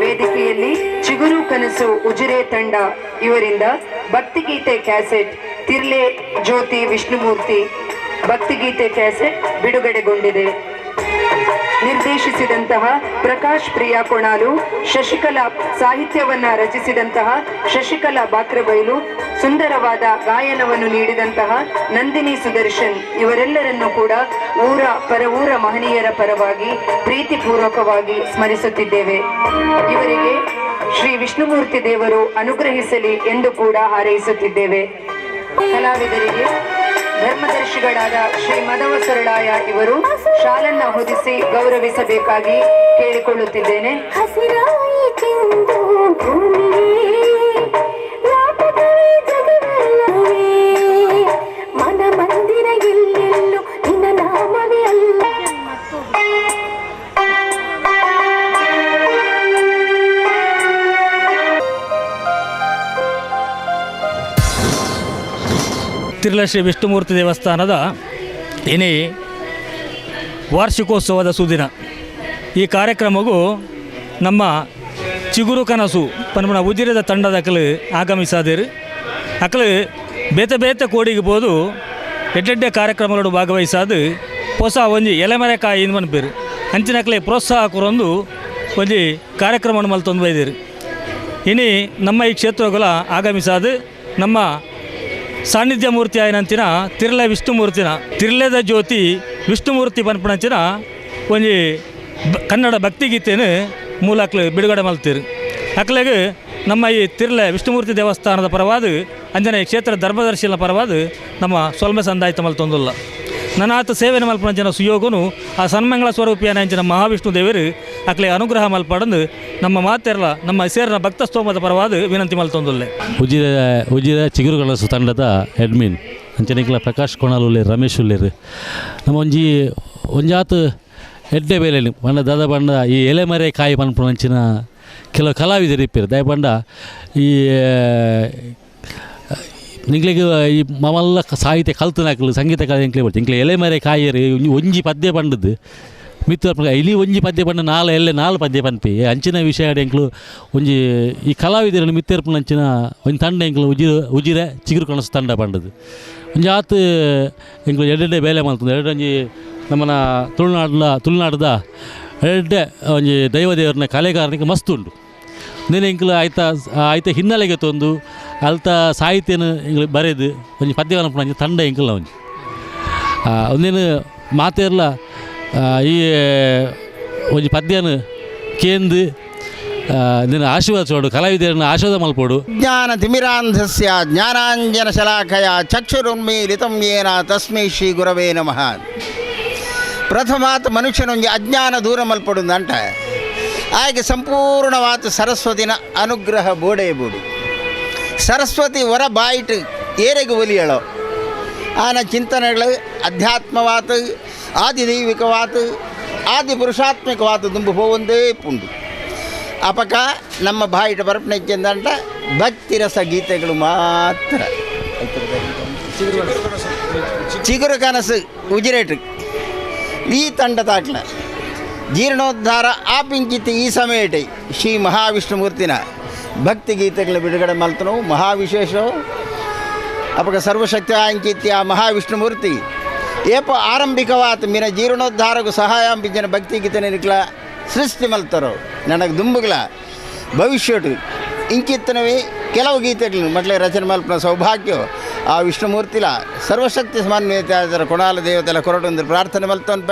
ವೇದಿಕೆಯಲ್ಲಿ ಚಿಗುರು ಕನಸು ಉಜಿರೆ ತಂಡ ಇವರಿಂದ ಭಕ್ತಿಗೀತೆ ಕ್ಯಾಸೆಟ್ ತಿರ್ಲೆ ಜ್ಯೋತಿ ವಿಷ್ಣುಮೂರ್ತಿ ಭಕ್ತಿಗೀತೆ ಕ್ಯಾಸೆಟ್ ಬಿಡುಗಡೆಗೊಂಡಿದೆ. ನಿರ್ದೇಶಿಸಿದಂತಹ ಪ್ರಕಾಶ್ ಪ್ರಿಯಾ ಕೊಣಾಲು, ಶಶಿಕಲಾ ಸಾಹಿತ್ಯವನ್ನ ರಚಿಸಿದಂತಹ ಶಶಿಕಲಾ ಬಾಕ್ರಬೈಲು, ಸುಂದರವಾದ ಗಾಯನವನ್ನು ನೀಡಿದಂತಹ ನಂದಿನಿ ಸುದರ್ಶನ್ ಇವರೆಲ್ಲರನ್ನೂ ಕೂಡ ಊರ ಮಹನೀಯರ ಪರವಾಗಿ ಪ್ರೀತಿಪೂರ್ವಕವಾಗಿ ಸ್ಮರಿಸುತ್ತಿದ್ದೇವೆ. ಇವರಿಗೆ ಶ್ರೀ ವಿಷ್ಣುಮೂರ್ತಿ ದೇವರು ಅನುಗ್ರಹಿಸಲಿ ಎಂದು ಕೂಡ ಹಾರೈಸುತ್ತಿದ್ದೇವೆ. ಕಲಾವಿದರಿಗೆ ಧರ್ಮದರ್ಶಿಗಳಾದ ಶ್ರೀ ಮದವ ಸರಳಾಯ ಇವರು ಶಾಲನ್ನ ಹೊದಿಸಿ ಗೌರವಿಸಬೇಕಾಗಿ ಕೇಳಿಕೊಳ್ಳುತ್ತಿದ್ದೇನೆ. ತಿರ್ಲ ಶ್ರೀ ವಿಷ್ಣುಮೂರ್ತಿ ದೇವಸ್ಥಾನದ ಏನೇ ವಾರ್ಷಿಕೋತ್ಸವದ ಸುದಿನ. ಈ ಕಾರ್ಯಕ್ರಮವು ನಮ್ಮ ಚಿಗುರು ಕನಸು ಪನ್ಮನ ಉಜಿರೆದ ತಂಡದ ಅಕಲು ಆಗಮಿಸಾದಿರು. ಅಕಲು ಬೇತೆ ಕೋಡಿಗೆ ಬೋದು ಎಡ್ಡೆಡ್ಡೆ ಕಾರ್ಯಕ್ರಮಗಳು ಭಾಗವಹಿಸಾದು ಹೊಸ ಒಂಜಿ ಎಲೆಮರೆಕಾಯಿ ಮನ್ಪೇರು ಅಂಚಿನಕಲೆ ಪ್ರೋತ್ಸಾಹ ಕೊರೊಂದು ಒಂಜಿ ಕಾರ್ಯಕ್ರಮವನ್ನು ಮಲ್ತೊಂದು ಬೈದಿರು. ಇನಿ ನಮ್ಮ ಈ ಕ್ಷೇತ್ರಗಳ ಆಗಮಿಸಾದು ನಮ್ಮ ಸಾನ್ನಿಧ್ಯ ಮೂರ್ತಿ ಆಯ್ನಂಚಿನ ತಿರ್ಲೆ ವಿಷ್ಣುಮೂರ್ತಿನ ತಿರ್ಲೆದ ಜ್ಯೋತಿ ವಿಷ್ಣುಮೂರ್ತಿ ಪನ್ಪಣಂಚಿನ ಒಂಜಿ ಕನ್ನಡ ಭಕ್ತಿಗೀತೆಯನ್ನು ಮೂಲಕ್ಲು ಬಿಡುಗಡೆ ಮಲ್ತೀರು. ಅಕ್ಲೆಗೆ ನಮ್ಮ ಈ ತಿರ್ಲೆ ವಿಷ್ಣುಮೂರ್ತಿ ದೇವಸ್ಥಾನದ ಪರವಾದ ಅಂಜನೆ ಕ್ಷೇತ್ರ ಧರ್ಮದರ್ಶಿನ ಪರವಾದ ನಮ್ಮ ಸೊಲ್ಮೆ ಸಂದಾಯಿತ ಮಲ್ತೊಂದುಲ್ಲ. ನನಾತ ಸೇವೆನ ಮಲ್ಪಣಂಚಿನ ಸುಯೋಗನು ಆ ಸನ್ಮಂಗಳ ಸ್ವರೂಪಿಯನ ಅಂಚಿನ ಮಹಾವಿಷ್ಣು ದೇವರು ಅಕ್ಲೆ ಅನುಗ್ರಹ ಮಲ್ಪಡಂದು ನಮ್ಮ ಮಾತೆರಲ ನಮ್ಮ ಸೇರಿನ ಭಕ್ತ ಸ್ತೋಮದ ಪರವಾದ ವಿನಂತಿ ಮಲ್ತೊಂದುಲ್ಲೆ. ಉಜಿರೆ ಚಿಗುರು ಕನಸು ತಂಡದ ಅಡ್ಮಿನ್ ಅಂಚನೆಗಳ ಪ್ರಕಾಶ್ ಕೊಣಾಲ್ ಉಳ್ಳೇರು, ರಮೇಶ್ ಉಳ್ಳೇರು. ನಮ್ಮ ಒಂಜಾತು ಎಡ್ಡೆ ಬೇಲೆ ಬಂಡ ದಾದ ಬಂಡ ಈ ಎಲೆಮರೆ ಕಾಯಿ ಪನ್ಪುಣಂಚಿನ ಕೆಲವು ಕಲಾವಿದರು ಇಪ್ಪೇರು ದಯ ಬಂಡ ಈ ನಿಂಗ್ಲಿಗೆ ಈ ಮಮಲ್ಲ ಸಾಹಿತ್ಯ ಕಲ್ತನಾಕಲು ಸಂಗೀತ ಕಲೆ ಎಂಕ್ಲೆ ಬರ್ತೀವಿ ಇಂಕ್ಲೆ ಎಲೆಮರೆ ಕಾಯಿರಿ ಒಂಜಿ ಪದ್ಯ ಬಂಡದ್ದು ಮಿತ್ರ ಇಲ್ಲಿ ಒಂಜಿ ಪದ್ಯ ಬಂಡ ನಾಲ್ ಪದ್ಯ ಪನ್ಪಿ ಅಂಚಿನ ವಿಷಯ ಎಂಕ್ಲು ಒಂಜಿ ಈ ಕಲಾವಿದರನ್ನು ಮಿತ್ತೇರ್ಪುನ ಅಂಚಿನ ಒಂದು ತಂಡ ಎಂಕ್ಲು ಉಜಿರೆ ಚಿಗುರು ಕನಸು ತಂಡ ಬಂಡದು ಒಂಜಿ ಆತು ಎಂಕ್ಲು ಎಡ್ಡೆ ಬೇಲೆ ಮಾಡ್ತದೆ ಒಂಜಿ ನಮ್ಮನ ತುಳುನಾಡದ ಎಡ್ಡೆ ಒಂಜಿ ದೈವದೇವರನ್ನ ಕಲೆಗಾರನಿಗೆ ಮಸ್ತ್ ಉಂಟು. ನೀನು ಎಂಕ್ಲು ಆಯ್ತ ಹಿನ್ನೆಲೆಗೆ ತಂದು ಅಲ್ತ ಸಾಹಿತ್ಯನ ಎಂಗ್ಳು ಬರೆದು ಒಂಜಿ ಪದ್ಯವನ್ನು ಪುಣ ತಂಡ ಎಂಕಲ್ಲ ಒಂದೇನು ಮಾತೆರ್ಲ ಈ ಒಂಜಿ ಪದ್ಯನ ಕೇಂದು ನಿನ್ನ ಆಶೀರ್ವಾದ ಚೋಡು ಕಲಾವಿದರನ್ನ ಆಶೀರ್ವಾದ ಮಲ್ಪೋಡು. ಜ್ಞಾನ ತಿಮಿರಾಂಧಸ್ಯ ಜ್ಞಾನಾಂಜನ ಶಲಾಖಯ ಚಕ್ಷುರುನ್ಮೀಲಿತಂ ಯೇನ ತಸ್ಮೈ ಶ್ರೀ ಗುರವೇ ನಮಃ. ಪ್ರಥಮಾತ್ ಮನುಷ್ಯನೊಂಜಿ ಅಜ್ಞಾನ ದೂರ ಮಲ್ಪಡುಂದಂಟ ಆಯ್ಕೆ ಸಂಪೂರ್ಣವಾದ ಸರಸ್ವತಿನ ಅನುಗ್ರಹ ಬೋಡೆ ಬೋಡು. ಸರಸ್ವತಿ ಹೊರ ಬಾಯಿಟ್ಟು ಏರೆಗೆ ಒಲಿಯಳೋ ಆನ ಚಿಂತನೆಗಳು ಅಧ್ಯಾತ್ಮವಾತ ಆದಿದೈವಿಕವಾತ ಆದಿ ಪುರುಷಾತ್ಮಕವಾತ ದುಂಬು ಹೋವಂದೇ ಪುಂಡು. ಅಪಕ ನಮ್ಮ ಬಾಯಿಟ ಬರಪನೆಚ್ಚಂದಂಟ ಭಕ್ತಿ ರಸ ಗೀತೆಗಳು ಮಾತ್ರ. ಚಿಗುರು ಕನಸು ಉಜಿರೇಟು ಈ ತಂಡ ತಾಕ್ಲ ಜೀರ್ಣೋದ್ಧಾರ ಆಪಿಂಚಿತ್ತು ಈ ಸಮಯಟೆ ಶ್ರೀ ಮಹಾವಿಷ್ಣುಮೂರ್ತಿನ ಭಕ್ತಿ ಗೀತೆಗಳ ಬಿಡುಗಡೆ ಮಲ್ತನು ಮಹಾವಿಶೇಷ ಅಪಕ ಸರ್ವಶಕ್ತಿ ಅಂಚಿತ್ಯ ಮಹಾವಿಷ್ಣುಮೂರ್ತಿ ಏಪ ಆರಂಭಿಕವಾತ ಮಿನ ಜೀರ್ಣೋದ್ಧಾರಗೂ ಸಹಾಯ ಅಂಪಿಂಚಿನ ಭಕ್ತಿ ಗೀತೆ ನಿಕ್ಲ ಸೃಷ್ಟಿ ಮಲ್ತರೋ ನನಗೆ ದುಂಬುಗಳ ಭವಿಷ್ಯಟು ಇಂಕಿತ್ತನವೇ ಕೆಲವು ಗೀತೆಗಳು ಮಟ್ಲೆ ರಚನೆ ಮಲ್ಪನ ಸೌಭಾಗ್ಯ ಆ ವಿಷ್ಣುಮೂರ್ತಿಲ ಸರ್ವಶಕ್ತಿ ಸಮನ್ವಯತೆ ಕೊಣಾಲ ದೇವತೆಲ್ಲ ಕೊರಟೊಂದು ಪ್ರಾರ್ಥನೆ ಮಲ್ತೊನ್ಪ.